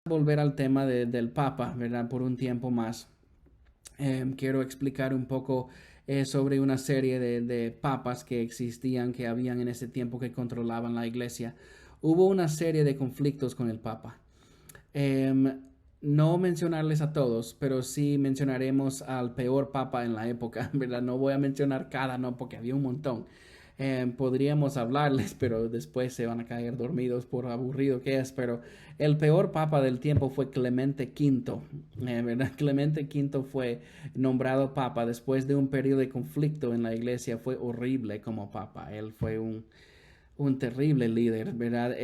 volver al tema del Papa, ¿verdad? Por un tiempo más. Quiero explicar un poco sobre una serie de papas que existían, que habían en ese tiempo que controlaban la iglesia. Hubo una serie de conflictos con el Papa. Em, no mencionarles a todos, pero sí mencionaremos al peor papa en la época, ¿verdad? No voy a mencionar cada, no, porque había un montón. Podríamos hablarles, pero después se van a caer dormidos por aburrido que es. Pero el peor papa del tiempo fue Clemente V, ¿verdad? Clemente V fue nombrado papa después de un periodo de conflicto en la iglesia. Fue horrible como papa. Él fue un terrible líder, ¿verdad?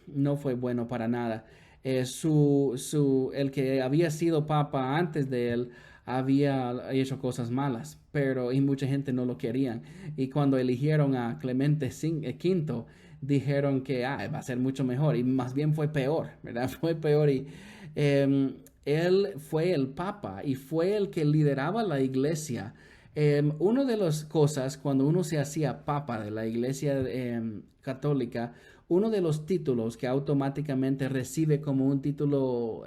No fue bueno para nada. El que había sido papa antes de él había hecho cosas malas, pero y mucha gente no lo querían. Y cuando eligieron a Clemente V, dijeron que va a ser mucho mejor y más bien fue peor, ¿verdad? Fue peor y él fue el papa y fue el que lideraba la iglesia. Una de las cosas cuando uno se hacía papa de la iglesia católica, uno de los títulos que automáticamente recibe como un título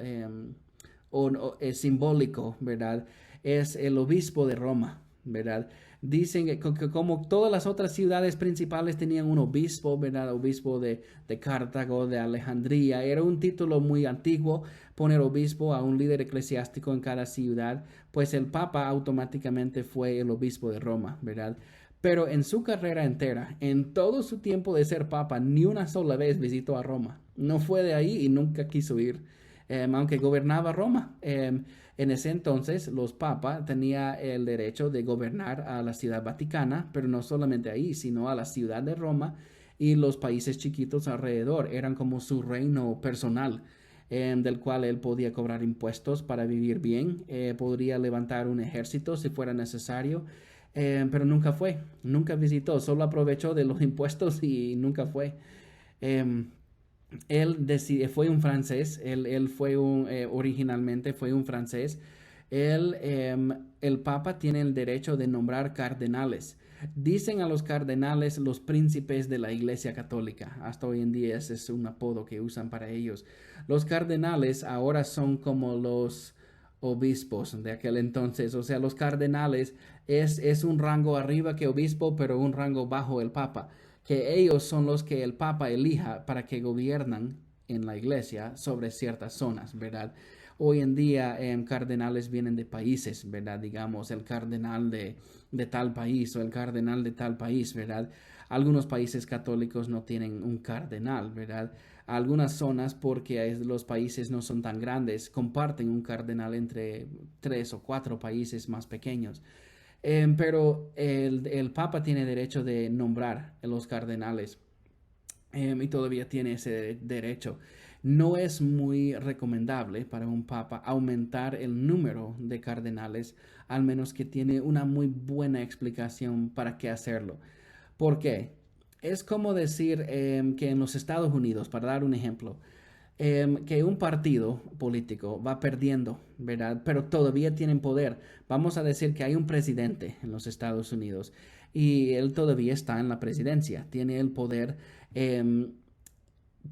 simbólico, ¿verdad? Es el obispo de Roma, ¿verdad? Dicen que como todas las otras ciudades principales tenían un obispo, ¿verdad? Obispo de Cartago, de Alejandría. Era un título muy antiguo poner obispo a un líder eclesiástico en cada ciudad, pues el papa automáticamente fue el obispo de Roma, ¿verdad? Pero en su carrera entera, en todo su tiempo de ser papa, ni una sola vez visitó a Roma. No fue de ahí y nunca quiso ir, aunque gobernaba Roma. En ese entonces, los papas tenían el derecho de gobernar a la ciudad vaticana, pero no solamente ahí, sino a la ciudad de Roma y los países chiquitos alrededor. Eran como su reino personal. Del cual él podía cobrar impuestos para vivir bien, podría levantar un ejército si fuera necesario, pero nunca fue, nunca visitó, solo aprovechó de los impuestos y nunca fue. Eh, fue un francés, él fue originalmente fue un francés. El Papa tiene el derecho de nombrar cardenales. Dicen a los cardenales los príncipes de la Iglesia Católica. Hasta hoy en día ese es un apodo que usan para ellos. Los cardenales ahora son como los obispos de aquel entonces. O sea, los cardenales es un rango arriba que obispo, pero un rango bajo el Papa, que ellos son los que el Papa elija para que gobiernan en la iglesia sobre ciertas zonas, ¿verdad? Hoy en día cardenales vienen de países, ¿verdad? Digamos, el cardenal de tal país o el cardenal de tal país, ¿verdad? Algunos países católicos no tienen un cardenal, ¿verdad? Algunas zonas, porque los países no son tan grandes, comparten un cardenal entre 3 o 4 países más pequeños. Pero el Papa tiene derecho de nombrar a los cardenales, y todavía tiene ese derecho. No es muy recomendable para un papa aumentar el número de cardenales, al menos que tiene una muy buena explicación para qué hacerlo. ¿Por qué? Es como decir que en los Estados Unidos, para dar un ejemplo, que un partido político va perdiendo, ¿verdad? Pero todavía tienen poder. Vamos a decir que hay un presidente en los Estados Unidos y él todavía está en la presidencia, tiene el poder, eh,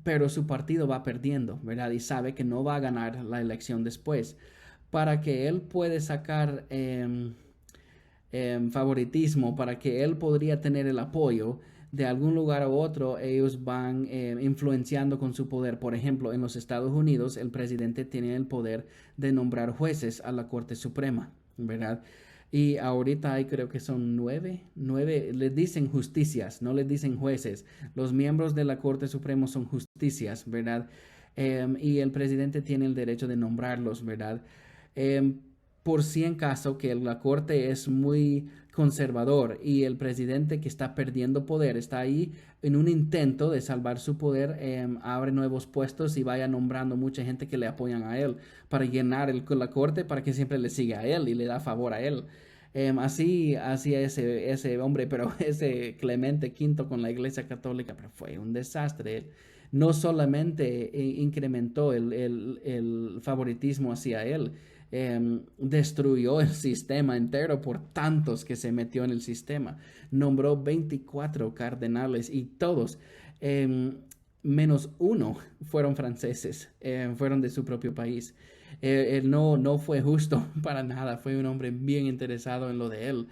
pero su partido va perdiendo, ¿verdad? Y sabe que no va a ganar la elección después. Para que él pueda sacar favoritismo, para que él podría tener el apoyo de algún lugar u otro, ellos van influenciando con su poder. Por ejemplo, en los Estados Unidos, el presidente tiene el poder de nombrar jueces a la Corte Suprema, ¿verdad? Y ahorita hay, creo que son nueve, les dicen justicias, no les dicen jueces. Los miembros de la Corte Suprema son justicias, ¿verdad? Y el presidente tiene el derecho de nombrarlos, ¿verdad? Em, por si en caso que la corte es muy conservador y el presidente que está perdiendo poder está ahí en un intento de salvar su poder, abre nuevos puestos y vaya nombrando mucha gente que le apoyan a él para llenar la corte para que siempre le siga a él y le da favor a él. Así hacía ese hombre, pero ese Clemente V con la Iglesia Católica, pero fue un desastre. No solamente incrementó el favoritismo hacia él, destruyó el sistema entero por tantos que se metió en el sistema. Nombró 24 cardenales y todos menos uno fueron franceses, fueron de su propio país. Él no fue justo para nada, fue un hombre bien interesado en lo de él.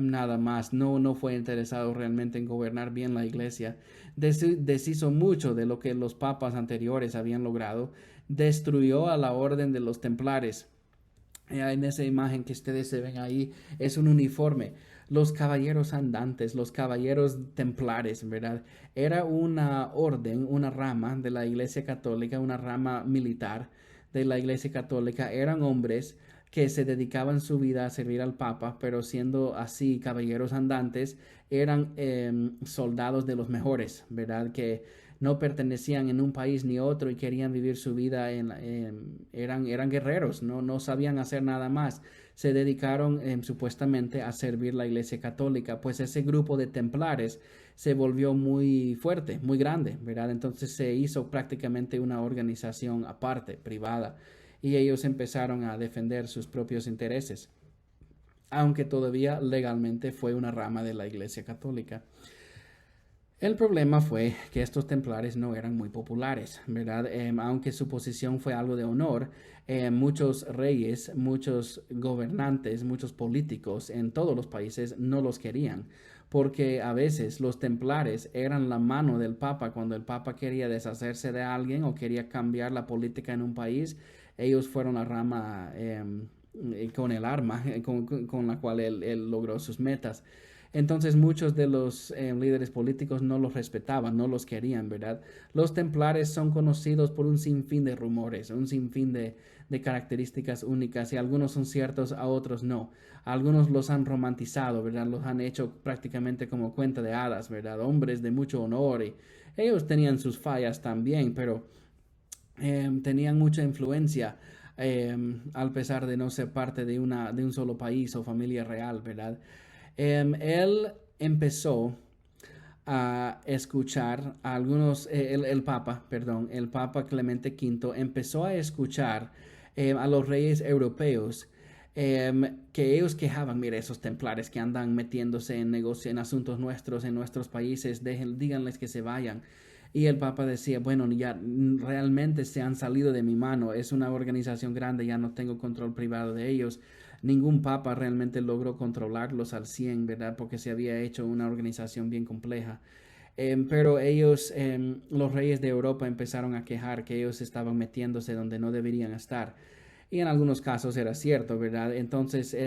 Nada más, no fue interesado realmente en gobernar bien la iglesia. Deshizo mucho de lo que los papas anteriores habían logrado. Destruyó a la orden de los templares. En esa imagen que ustedes se ven ahí es un uniforme. Los caballeros andantes, los caballeros templares, ¿verdad? Era una orden, una rama de la Iglesia Católica, una rama militar de la Iglesia Católica. Eran hombres que se dedicaban su vida a servir al Papa, pero siendo así caballeros andantes, eran soldados de los mejores, ¿verdad? Que no pertenecían en un país ni otro y querían vivir su vida eran guerreros, no sabían hacer nada más. Se dedicaron supuestamente a servir la Iglesia Católica, pues ese grupo de templares se volvió muy fuerte, muy grande, ¿verdad? Entonces se hizo prácticamente una organización aparte, privada, y ellos empezaron a defender sus propios intereses, aunque todavía legalmente fue una rama de la Iglesia Católica. El problema fue que estos templares no eran muy populares, ¿verdad? Aunque su posición fue algo de honor, muchos reyes, muchos gobernantes, muchos políticos en todos los países no los querían, porque a veces los templares eran la mano del Papa cuando el Papa quería deshacerse de alguien o quería cambiar la política en un país. Ellos fueron la rama con el arma con la cual él logró sus metas. Entonces muchos de los líderes políticos no los respetaban, no los querían, ¿verdad? Los templares son conocidos por un sinfín de rumores, un sinfín de características únicas, y algunos son ciertos, a otros no. Algunos los han romantizado, ¿verdad? Los han hecho prácticamente como cuenta de hadas, ¿verdad? Hombres de mucho honor, y ellos tenían sus fallas también, pero tenían mucha influencia. Al pesar de no ser parte de un solo país o familia real, ¿verdad? Él empezó a escuchar a algunos, el Papa Clemente V empezó a escuchar a los reyes europeos, que ellos quejaban, mire, esos templares que andan metiéndose en negocios, en asuntos nuestros, en nuestros países, díganles que se vayan. Y el Papa decía, bueno, ya realmente se han salido de mi mano, es una organización grande, ya no tengo control privado de ellos. Ningún papa realmente logró controlarlos al 100, ¿verdad? Porque se había hecho una organización bien compleja. Pero ellos, los reyes de Europa, empezaron a quejar que ellos estaban metiéndose donde no deberían estar. Y en algunos casos era cierto, ¿verdad? Entonces,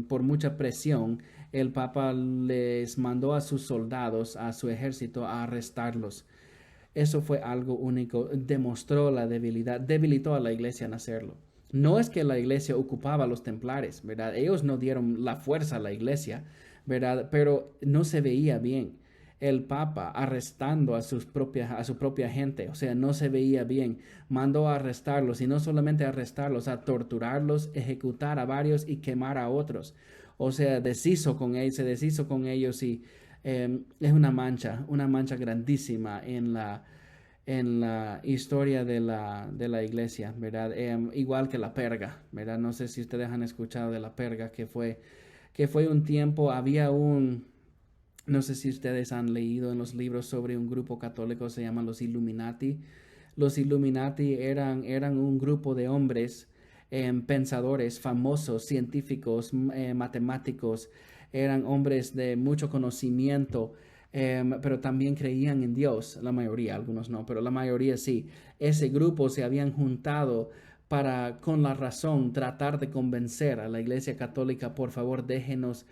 por mucha presión, el Papa les mandó a sus soldados, a su ejército, a arrestarlos. Eso fue algo único, demostró la debilidad, debilitó a la iglesia en hacerlo. No es que la iglesia ocupaba a los templares, ¿verdad? Ellos no dieron la fuerza a la iglesia, ¿verdad? Pero no se veía bien el Papa arrestando a su propia gente, o sea, no se veía bien. Mandó a arrestarlos, y no solamente a arrestarlos, a torturarlos, ejecutar a varios y quemar a otros. O sea, se deshizo con ellos, y es una mancha grandísima en la historia de la iglesia, ¿verdad? Igual que la perga, ¿verdad? No sé si ustedes han escuchado de la perga, que fue un tiempo, no sé si ustedes han leído en los libros sobre un grupo católico, se llaman los Illuminati. Los Illuminati eran un grupo de hombres, pensadores, famosos, científicos, matemáticos, eran hombres de mucho conocimiento, pero también creían en Dios, la mayoría, algunos no, pero la mayoría sí. Ese grupo se habían juntado para, con la razón, tratar de convencer a la Iglesia Católica, por favor, déjenos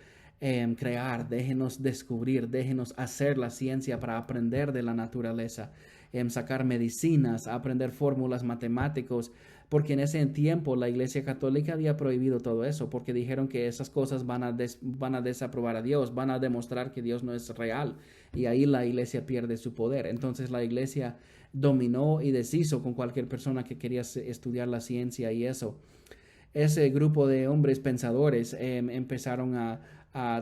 crear, déjenos descubrir, déjenos hacer la ciencia para aprender de la naturaleza, sacar medicinas, aprender fórmulas matemáticas, porque en ese tiempo la Iglesia Católica había prohibido todo eso, porque dijeron que esas cosas van a desaprobar a Dios, van a demostrar que Dios no es real, y ahí la Iglesia pierde su poder. Entonces la Iglesia dominó y deshizo con cualquier persona que quería estudiar la ciencia y eso. Ese grupo de hombres pensadores empezaron a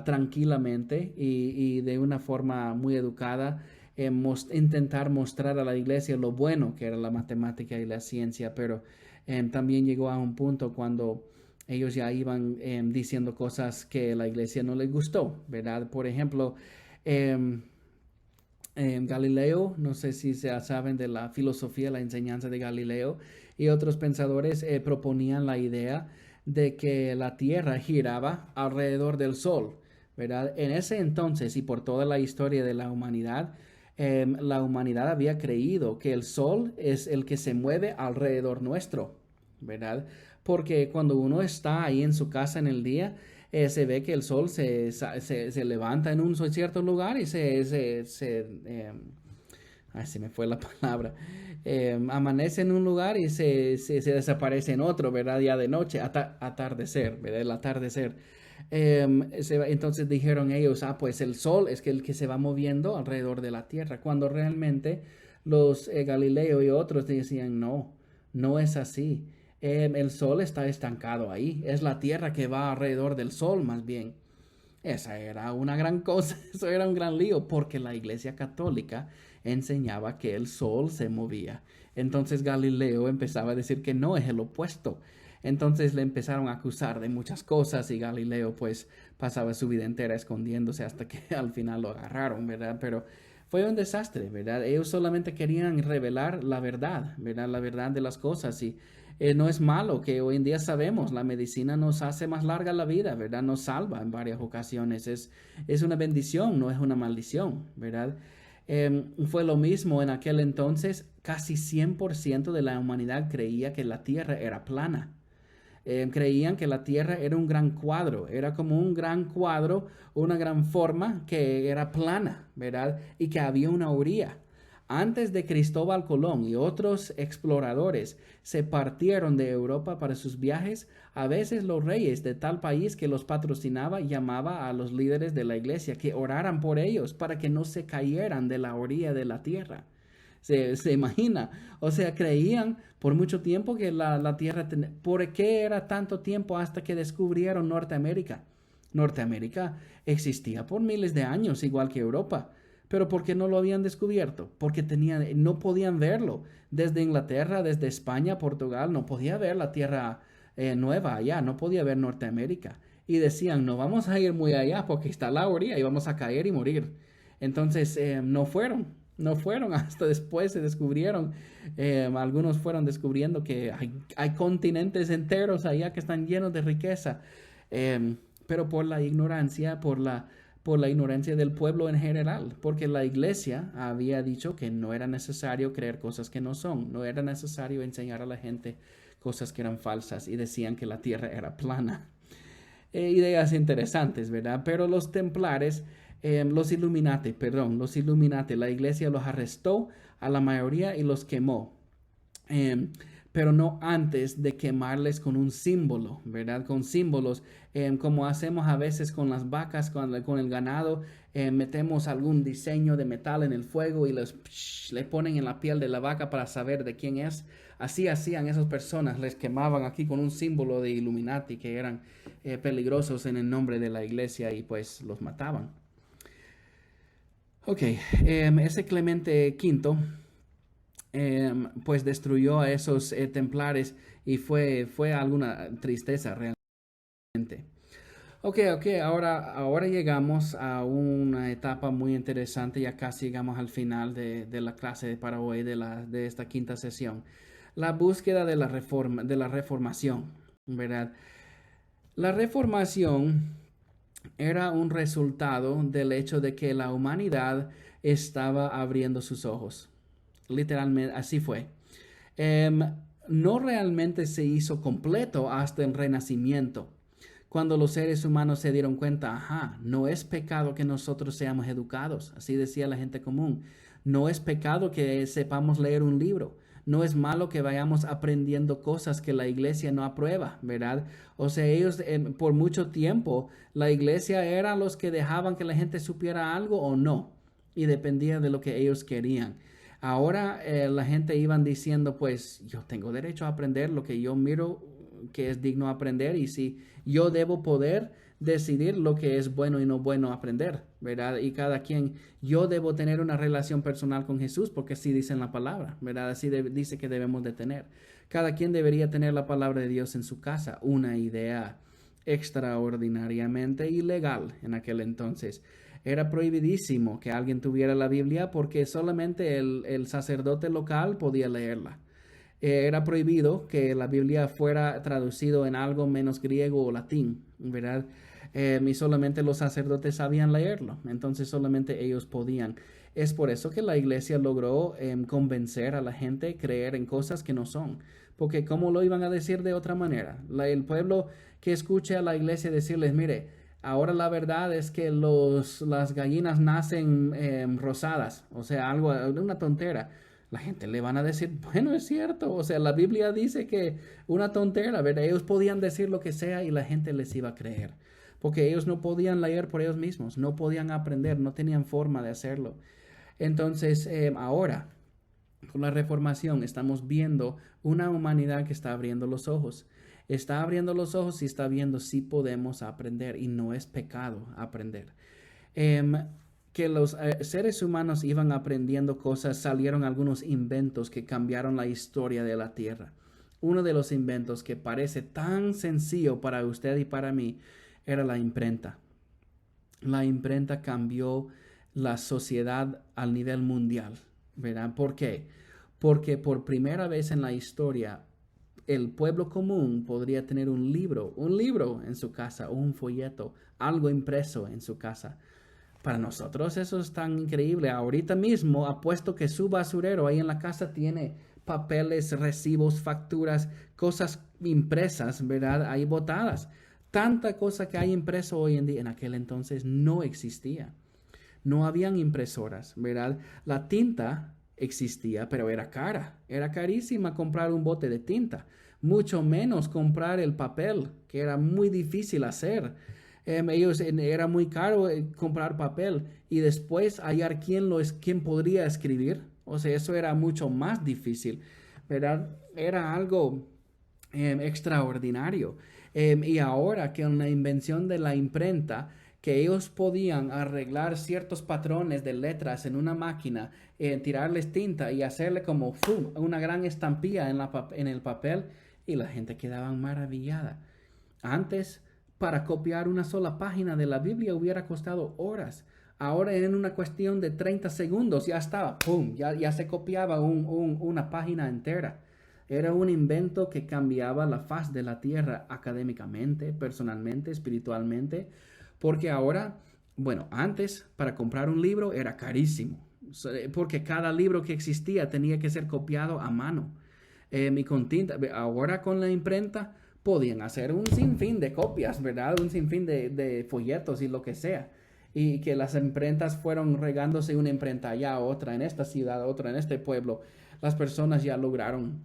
tranquilamente y de una forma muy educada intentar mostrar a la iglesia lo bueno que era la matemática y la ciencia, pero también llegó a un punto cuando ellos ya iban diciendo cosas que la iglesia no les gustó, ¿verdad? Por ejemplo, Galileo, no sé si se saben de la filosofía, la enseñanza de Galileo, y otros pensadores proponían la idea de que la Tierra giraba alrededor del Sol, ¿verdad? En ese entonces y por toda la historia de la humanidad había creído que el Sol es el que se mueve alrededor nuestro, ¿verdad? Porque cuando uno está ahí en su casa en el día, se ve que el sol se levanta en un cierto lugar y ay, se me fue la palabra, amanece en un lugar y se desaparece en otro, ¿verdad? Ya de noche, atardecer, ¿verdad? El atardecer. Entonces dijeron ellos, pues el sol es que el que se va moviendo alrededor de la tierra, cuando realmente los Galileo y otros decían, no, no es así. El sol está estancado ahí, es la tierra que va alrededor del sol más bien. Esa era una gran cosa, eso era un gran lío, porque la Iglesia Católica enseñaba que el sol se movía. Entonces Galileo empezaba a decir que no, es el opuesto. Entonces le empezaron a acusar de muchas cosas y Galileo pues pasaba su vida entera escondiéndose hasta que al final lo agarraron, ¿verdad? Pero fue un desastre, ¿verdad? Ellos solamente querían revelar la verdad, ¿verdad? La verdad de las cosas y no es malo que hoy en día sabemos, la medicina nos hace más larga la vida, ¿verdad? Nos salva en varias ocasiones. Es una bendición, no es una maldición, ¿verdad? Fue lo mismo en aquel entonces, casi 100% de la humanidad creía que la Tierra era plana. Creían que la Tierra era un gran cuadro, era como un gran cuadro, una gran forma que era plana, ¿verdad? Y que había una orilla. Antes de Cristóbal Colón y otros exploradores se partieron de Europa para sus viajes, a veces los reyes de tal país que los patrocinaba llamaba a los líderes de la iglesia que oraran por ellos para que no se cayeran de la orilla de la tierra. Se imagina, o sea, creían por mucho tiempo que la tierra, ¿por qué era tanto tiempo hasta que descubrieron Norteamérica? Norteamérica existía por miles de años, igual que Europa. Pero ¿por qué no lo habían descubierto? Porque no podían verlo. Desde Inglaterra, desde España, Portugal, no podía ver la tierra nueva allá, no podía ver Norteamérica. Y decían, no vamos a ir muy allá porque está la orilla y vamos a caer y morir. Entonces no fueron hasta después se descubrieron. Algunos fueron descubriendo que hay continentes enteros allá que están llenos de riqueza. Pero por la ignorancia, por la ignorancia del pueblo en general, porque la iglesia había dicho que no era necesario creer cosas que no son, no era necesario enseñar a la gente cosas que eran falsas y decían que la tierra era plana. Ideas interesantes, ¿verdad? Pero los templares, los Illuminati, la iglesia los arrestó a la mayoría y los quemó. Pero no antes de quemarles con un símbolo, ¿verdad? Con símbolos, como hacemos a veces con las vacas, con el ganado, metemos algún diseño de metal en el fuego y le ponen en la piel de la vaca para saber de quién es. Así hacían esas personas, les quemaban aquí con un símbolo de Illuminati que eran peligrosos en el nombre de la iglesia y pues los mataban. Ok, ese Clemente V pues destruyó a esos templares y fue alguna tristeza realmente. Ok, ahora llegamos a una etapa muy interesante, ya casi llegamos al final de la clase para hoy, de esta quinta sesión. La búsqueda de la reformación, ¿verdad? La reformación era un resultado del hecho de que la humanidad estaba abriendo sus ojos. Literalmente, así fue. Em, no realmente se hizo completo hasta el Renacimiento, cuando los seres humanos se dieron cuenta, no es pecado que nosotros seamos educados, así decía la gente común. No es pecado que sepamos leer un libro. No es malo que vayamos aprendiendo cosas que la iglesia no aprueba, ¿verdad? O sea, ellos por mucho tiempo, la iglesia era los que dejaban que la gente supiera algo o no, y dependía de lo que ellos querían. Ahora la gente iban diciendo, pues yo tengo derecho a aprender lo que yo miro que es digno aprender y si yo debo poder decidir lo que es bueno y no bueno aprender, ¿verdad? Y cada quien, yo debo tener una relación personal con Jesús porque así dice en la palabra, ¿verdad? Así dice que debemos de tener. Cada quien debería tener la palabra de Dios en su casa, una idea extraordinariamente ilegal en aquel entonces. Era prohibidísimo que alguien tuviera la Biblia porque solamente el sacerdote local podía leerla. Era prohibido que la Biblia fuera traducido en algo menos griego o latín, ¿verdad? Y solamente los sacerdotes sabían leerlo, entonces solamente ellos podían. Es por eso que la iglesia logró convencer a la gente a creer en cosas que no son, porque ¿cómo lo iban a decir de otra manera? El pueblo que escuche a la iglesia decirles, mire, ahora la verdad es que las gallinas nacen rosadas, o sea, algo, una tontera. La gente le van a decir, bueno, es cierto, o sea, la Biblia dice que una tontera, ¿verdad? Ellos podían decir lo que sea y la gente les iba a creer, porque ellos no podían leer por ellos mismos, no podían aprender, no tenían forma de hacerlo. Entonces, ahora, con la reformación, estamos viendo una humanidad que está abriendo los ojos. Está abriendo los ojos y está viendo si podemos aprender y no es pecado aprender. Em, que los seres humanos iban aprendiendo cosas, salieron algunos inventos que cambiaron la historia de la Tierra. Uno de los inventos que parece tan sencillo para usted y para mí era la imprenta. La imprenta cambió la sociedad al nivel mundial, ¿verdad? ¿Por qué? Porque por primera vez en la historia el pueblo común podría tener un libro en su casa o un folleto, algo impreso en su casa. Para nosotros eso es tan increíble. Ahorita mismo apuesto que su basurero ahí en la casa tiene papeles, recibos, facturas, cosas impresas, ¿verdad? Ahí botadas. Tanta cosa que hay impreso hoy en día, en aquel entonces no existía. No habían impresoras, ¿verdad? La tinta existía, pero era cara. Era carísima comprar un bote de tinta. Mucho menos comprar el papel, que era muy difícil hacer. Era muy caro comprar papel y después hallar quién podría escribir. O sea, eso era mucho más difícil, ¿verdad? Era algo extraordinario. Y ahora que con la invención de la imprenta, que ellos podían arreglar ciertos patrones de letras en una máquina, tirarles tinta y hacerle como ¡fum! Una gran estampilla en el papel y la gente quedaba maravillada. Antes, para copiar una sola página de la Biblia hubiera costado horas. Ahora en una cuestión de 30 segundos ya estaba, ¡pum! Ya se copiaba una página entera. Era un invento que cambiaba la faz de la tierra académicamente, personalmente, espiritualmente, porque ahora, bueno, antes para comprar un libro era carísimo, porque cada libro que existía tenía que ser copiado a mano y con tinta. Ahora con la imprenta podían hacer un sinfín de copias, ¿verdad? Un sinfín de folletos y lo que sea. Y que las imprentas fueron regándose una imprenta allá, otra en esta ciudad, otra en este pueblo. Las personas ya lograron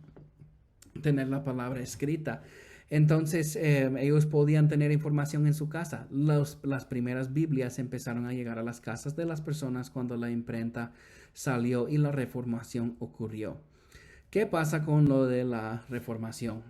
tener la palabra escrita. Entonces ellos podían tener información en su casa. Las primeras Biblias empezaron a llegar a las casas de las personas cuando la imprenta salió y la reformación ocurrió. ¿Qué pasa con lo de la reformación?